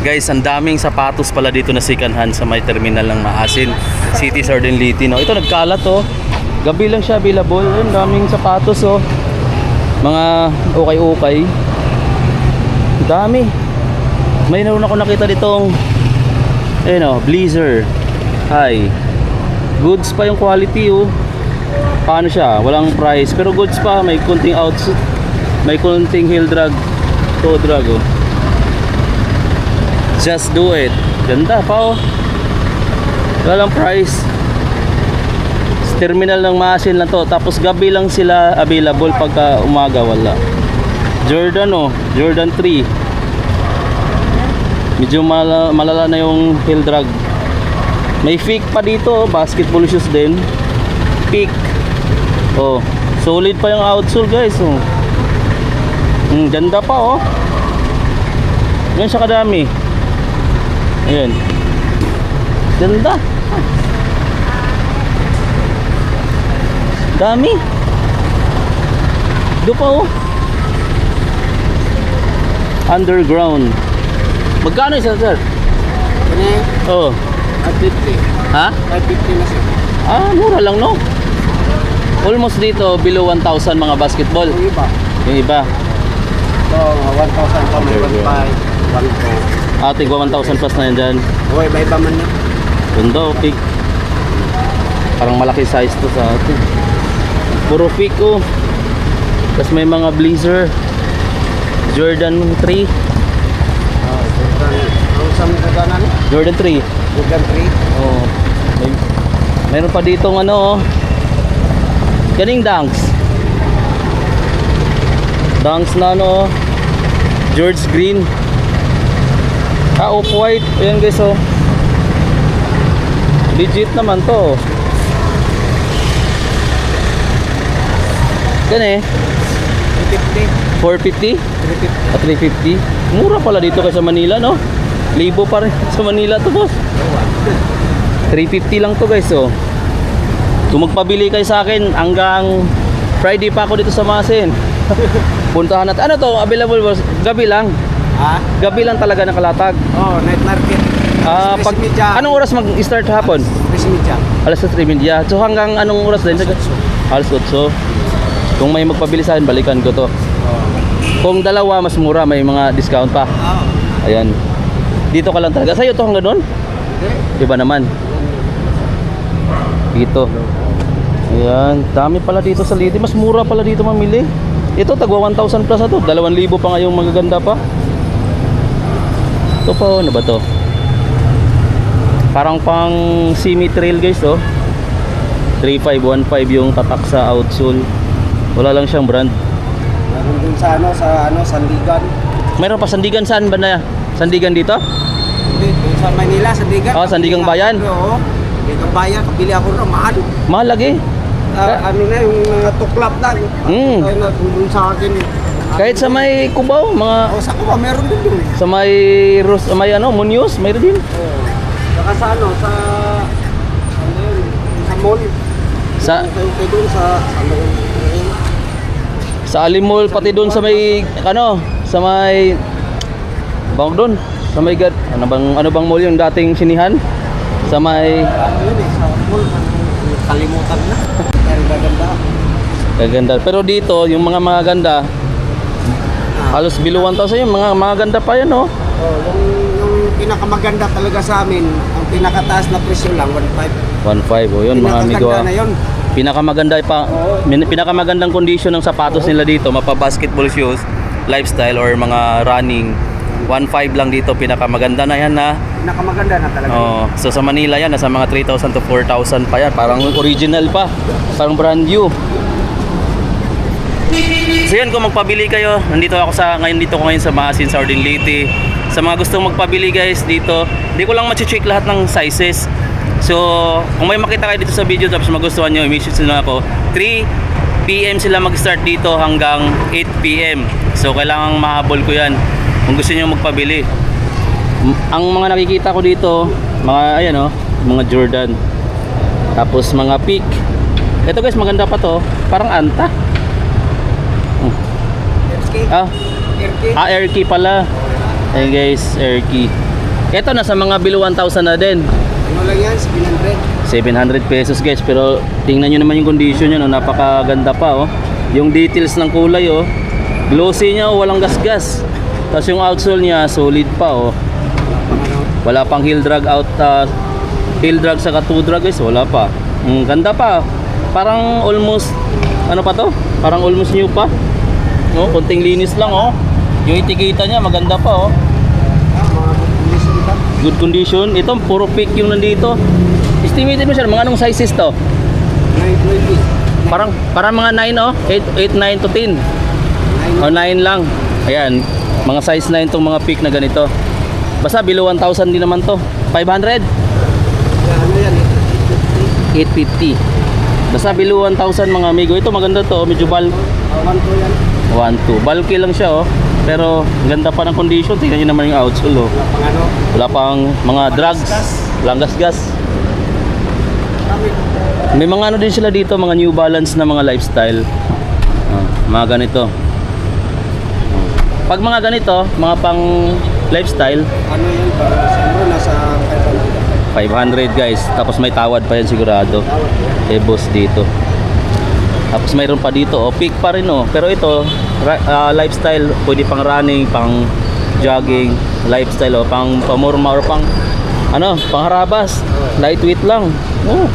Guys, ang daming sapatos pala dito na second hand sa may terminal ng Maasin City sa Leyte, no? Ito nagkalat, oh. Gabi lang siya available. Ang daming sapatos, oh. Mga ukay-ukay. Dami. May naroon ako nakita ditong Blazer. Hi. Goods pa yung quality, oh. Paano siya? Walang price pero goods pa. May kunting outsuit. May kunting heel drag, toe drag, oh. Just do it. Ganda pa, oh. Walang price. Terminal ng Maasin lang to. Tapos gabi lang sila available. Pagka umaga wala. Jordan, oh. Jordan 3. Medyo malala na yung heel drag. May fake pa dito, oh. Basketball shoes din. Peak. Oh, solid pa yung outsole, guys, oh. Ganda pa, oh. Ganyan siya kadami. Ayan. Ganda. Dami. Ito pa, oh. Underground. Magkano isa, sir? Oh. 550. Ha? 550 na siya. Ah, mura lang, no? Almost dito below 1,000 mga basketball. Yung iba. Yung iba. So, 1,000 pa, may 1,500, 1,400. Ah, tigwa 1,000 plus na yan dyan. Okay, iba man na. Ganda, okay. Parang malaki size to sa atin. Puro fake, oh. Tapos may mga Blazer. Jordan 3. Jordan 3. Jordan 3. Oh. Meron pa ditong ano, oh. Galing Dunks. Dunks na ano, George Green. Ah, off-white. Ayan, guys, oh. Legit naman to. Yan eh. 450? 350. At 350. Mura pala dito kasi sa Manila, no? Libo pa rin sa Manila to, boss. 350 lang to, guys, oh. Kung magpabili kayo sa akin hanggang Friday pa ako dito sa Maasin. Puntahan natin. Ano to? Available, boss? Gabi lang. Ha? Gabi lang talaga nakalatag. Oh, night market. Pag, anong oras mag-start hapon? 3:30. Alas 3:30. So hanggang anong oras din? Alas 8. Kung may magpabili sa akin, balikan ko to. Kung dalawa, mas mura. May mga discount pa. Oh. Ayan. Dito ka lang talaga. Sa'yo to hanggang doon? Iba naman. Dito. Ayan. Dami pala dito sa Leyte. Mas mura pala dito mamili. Ito, tagwa 1,000 plus na to. 2,000 pa nga yung magaganda pa. Ito pa, ano ba to? Parang pang semi-trail, guys, oh. 3,515 yung tatak sa outsole. Wala lang siyang brand. Meron dun sa Sandigan. Mayroon pa Sandigan, saan ba na? Sandigan dito? Hindi, dun sa Manila, Sandigan. Oh, Sandigang Bayan. Oo. Sandigang Bayan, kabili ako na mahal. Mahal lagi. Ano na yung mga tuklap na. Mm. Kaya na dun sa akin. Kahit sa may Cubao, mga Sa Cuba, meron din dun. sa may may ano, Muñoz, mayroon din. Oo. Saka sa sa mall. Sa Tayo doon sa Alimol, pati doon sa may sa may bawag doon, sa may ano bang mall yung dating sinihan? Sa may sa mall, kalimutan na. Pero gaganda. gaganda. Pero dito, yung mga maganda halos below 1,000 yung mga ganda pa yan, oh. Oh, yung pinakamaganda talaga sa amin, ang pinakataas na presyo lang 1,500. 1,500, oh, yun mga amigo. Pinakamaganda na yun. Pinakamaganda pa, pinakamagandang kondisyon ng sapatos nila dito, mapa basketball shoes, lifestyle or mga running. 1,500 lang dito, pinakamaganda na yan, na. Pinakamaganda na talaga. Oh, so sa Manila yan, nasa mga 3,000 to 4,000 pa yan, parang original pa, parang brand new. So yan, kung magpabili kayo, nandito ako ngayon sa Maasin, sa Leyte. Sa mga gustong magpabili, guys, dito, hindi ko lang ma-check lahat ng sizes. So, kung may makita kayo dito sa video tapos magustuhan nyo, i-message nyo ako. 3 PM sila mag-start dito hanggang 8 PM. So, kailangang mahabol ko yan kung gusto nyo magpabili. Ang mga nakikita ko dito, mga ayan, oh, mga Jordan. Tapos mga Peak. Ito, guys, maganda pa to. Parang Anta. RK. Air key pala. Ayun guys, air key. Ito nasa mga below 1,000 na din. Ano lang yan? 700. 700 pesos guys, pero tingnan nyo naman yung condition niya, no? Napakaganda pa oh. Yung details ng kulay oh. Glossy niya oh, walang gasgas. Tapos yung outsole niya solid pa oh. Wala pang heel drag out, heel drag sa two drag guys, wala pa. Ganda pa. Parang almost ano pa to? Parang almost new pa. No, konting linis lang oh. Yung etiketa niya maganda pa oh. Mga condition ito. Good condition. Ito puro pick yung nandito. Estimated mo siya mga anong sizes to? 920. Parang mga 9 oh. 8 9 to 10. O 9 lang. Ayan, mga size 9 tong mga pick na ganito. Basta below 1,000 din naman to. 500? Ano yan? 850. Basta below 1,000 mga amigo. Ito maganda to, medyo 1 to yan. 1-2. Bulky lang siya oh. Pero ganda pa ng condition. Tingnan nyo naman yung outsole oh. Wala pang ano. Wala pang mga drugs. Walang gas-gas. May mga ano din sila dito, mga New Balance na mga lifestyle. Mga ganito. Pag mga ganito, mga pang lifestyle, Ano yan? Parang siyempre nasa 500. 500 guys. Tapos may tawad pa yan sigurado. Boss dito. Tapos mayroon pa dito, oh, peak pa rin oh. Pero ito, lifestyle, pwede pang running, pang jogging, lifestyle oh, pang pamorma or pang ano, pang harabas. Lightweight lang. Oh.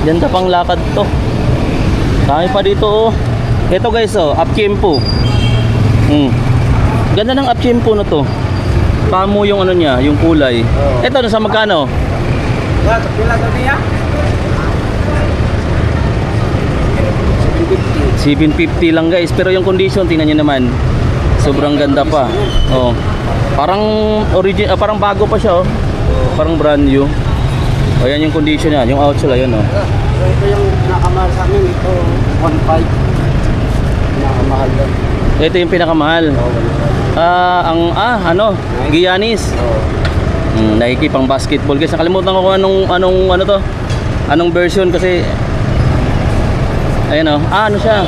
Ganda pang lakad to. Dami pa dito oh. Ito guys oh, up tempo. Ganda ng up tempo na to. Pamo yung ano niya, yung kulay. Oh. Ito nasa magkano? What? Pila ka niya? 750. 750 lang guys, pero yung condition tingnan niyo naman. Sobrang ganda pa. Oh. Parang parang bago pa siya oh. Parang brand new. O yan yung condition niya, yung outsole ayun oh. So ito yung pinakamahal sa amin. Ito 1.5. Pinakamahal doon. Ito yung pinakamahal. Ano? Giannis. Nike pang basketball guys. Nakalimutan ko kung anong to. Anong version kasi ayan oh. Ano siya?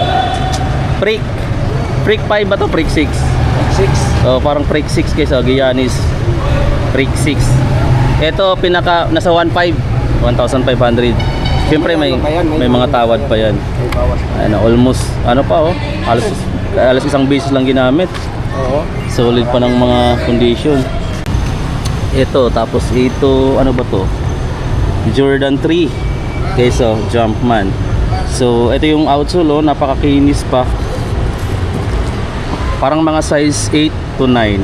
Freak 5 ba to? Freak 6. 6. Oh, parang Freak 6 guys oh, Giannis. Freak 6. Ito pinaka nasa 1.5, 1,500. Siyempre may mga tawad pa yan. May bawas. Ano, almost ano pa oh. Alas isang beses lang ginamit. Oo. Solid pa ng mga condition. Ito, tapos ito, ano ba to? Jordan 3. Guys, oh, Jumpman. So, ito yung outsole, oh, napakakinis pa. Parang mga size 8 to 9.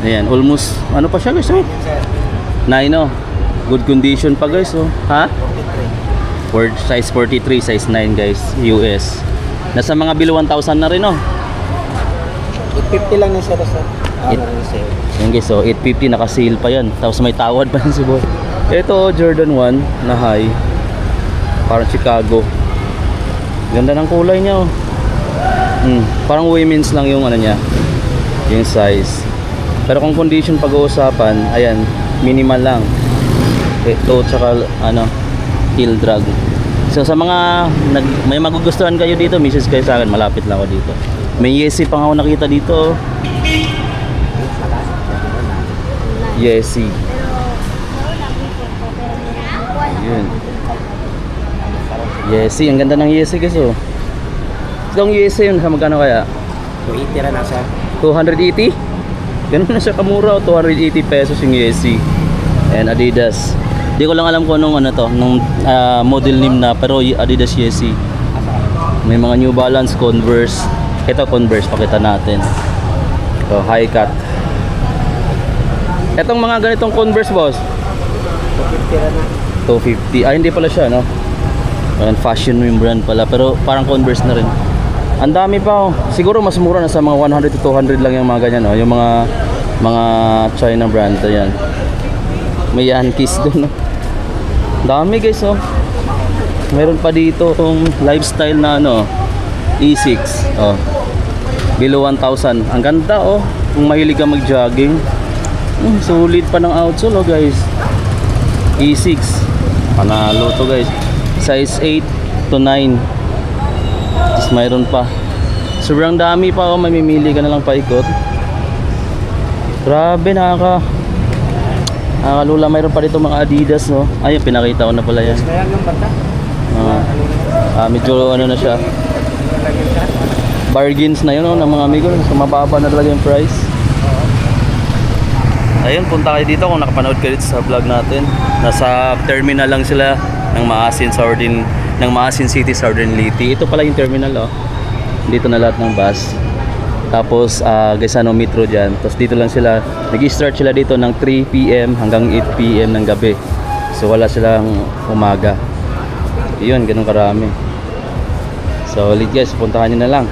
Ayan, almost, ano pa siya guys, oh? 9, oh. Good condition pa guys, oh. Ha? Size 43, size 9 guys, US. Nasa mga below 1,000 na rin, oh. 850 lang na siya sa Yan guys, so 850 naka-sale pa yan. Tapos may tawad pa yan si boss. Ito Jordan 1 na high. Parang Chicago. Ganda ng kulay niya oh. Parang women's lang yung ano niya. Yung size. Pero kung condition pag-uusapan, ayan, minimal lang. Ito tsaka ano, heel drag. So sa mga may magugustuhan kayo dito, message kayo sa akin, malapit lang ako dito. May Yesi pang ako nakita dito. Yesi. Yun. Yesi, ang ganda ng Yesi guys oh. Itong Yesi yun, magkano kaya? 280 na nasa 280? Ganun na siya kamura oh, 280 pesos yung Yesi. And Adidas. Di ko lang alam kung anong ano to, nung model name na, pero Adidas Yesi. May mga New Balance, Converse. Ito Converse, pakita natin. So, high cut. Etong mga ganitong Converse boss, 250 na. 250. Hindi pala siya, no? Ayan, fashion yung brand pala, pero parang Converse na rin. Ang dami pa, oh. Siguro mas mura na sa mga 100 to 200 lang yung mga ganyan, no? Yung mga China brand, ayan. May Yankees doon, no? Dami guys, oh. Meron pa dito yung lifestyle na ano, E6, oh. Below 1,000. Ang ganda, oh. Kung mahilig ka mag-jogging. Solid pa ng outsole, oh, guys. E6. Panalo to, guys. Size 8 to 9. Tapos mayroon pa. Sobrang dami pa, oh. Mamimili ka na lang paikot. Grabe, nakakalula. Mayroon pa dito mga Adidas, no? Ayun, pinakita ko na pala yan. Kaya yung bata. Medyo ano na siya. Bargains na yun, no, ng mga amigo. So, mababa na talaga yung price. Ayun, punta kayo dito kung nakapanood ka dito sa vlog natin. Nasa terminal lang sila ng Maasin City Southern Leyte. Ito pala yung terminal, oh. Dito na lahat ng bus. Tapos Gaisano Metro dyan. Tapos dito lang sila, nag-start sila dito ng 3 PM hanggang 8 PM ng gabi. So wala silang umaga. Yun, ganun karami. So ulit guys, puntahan nyo na lang.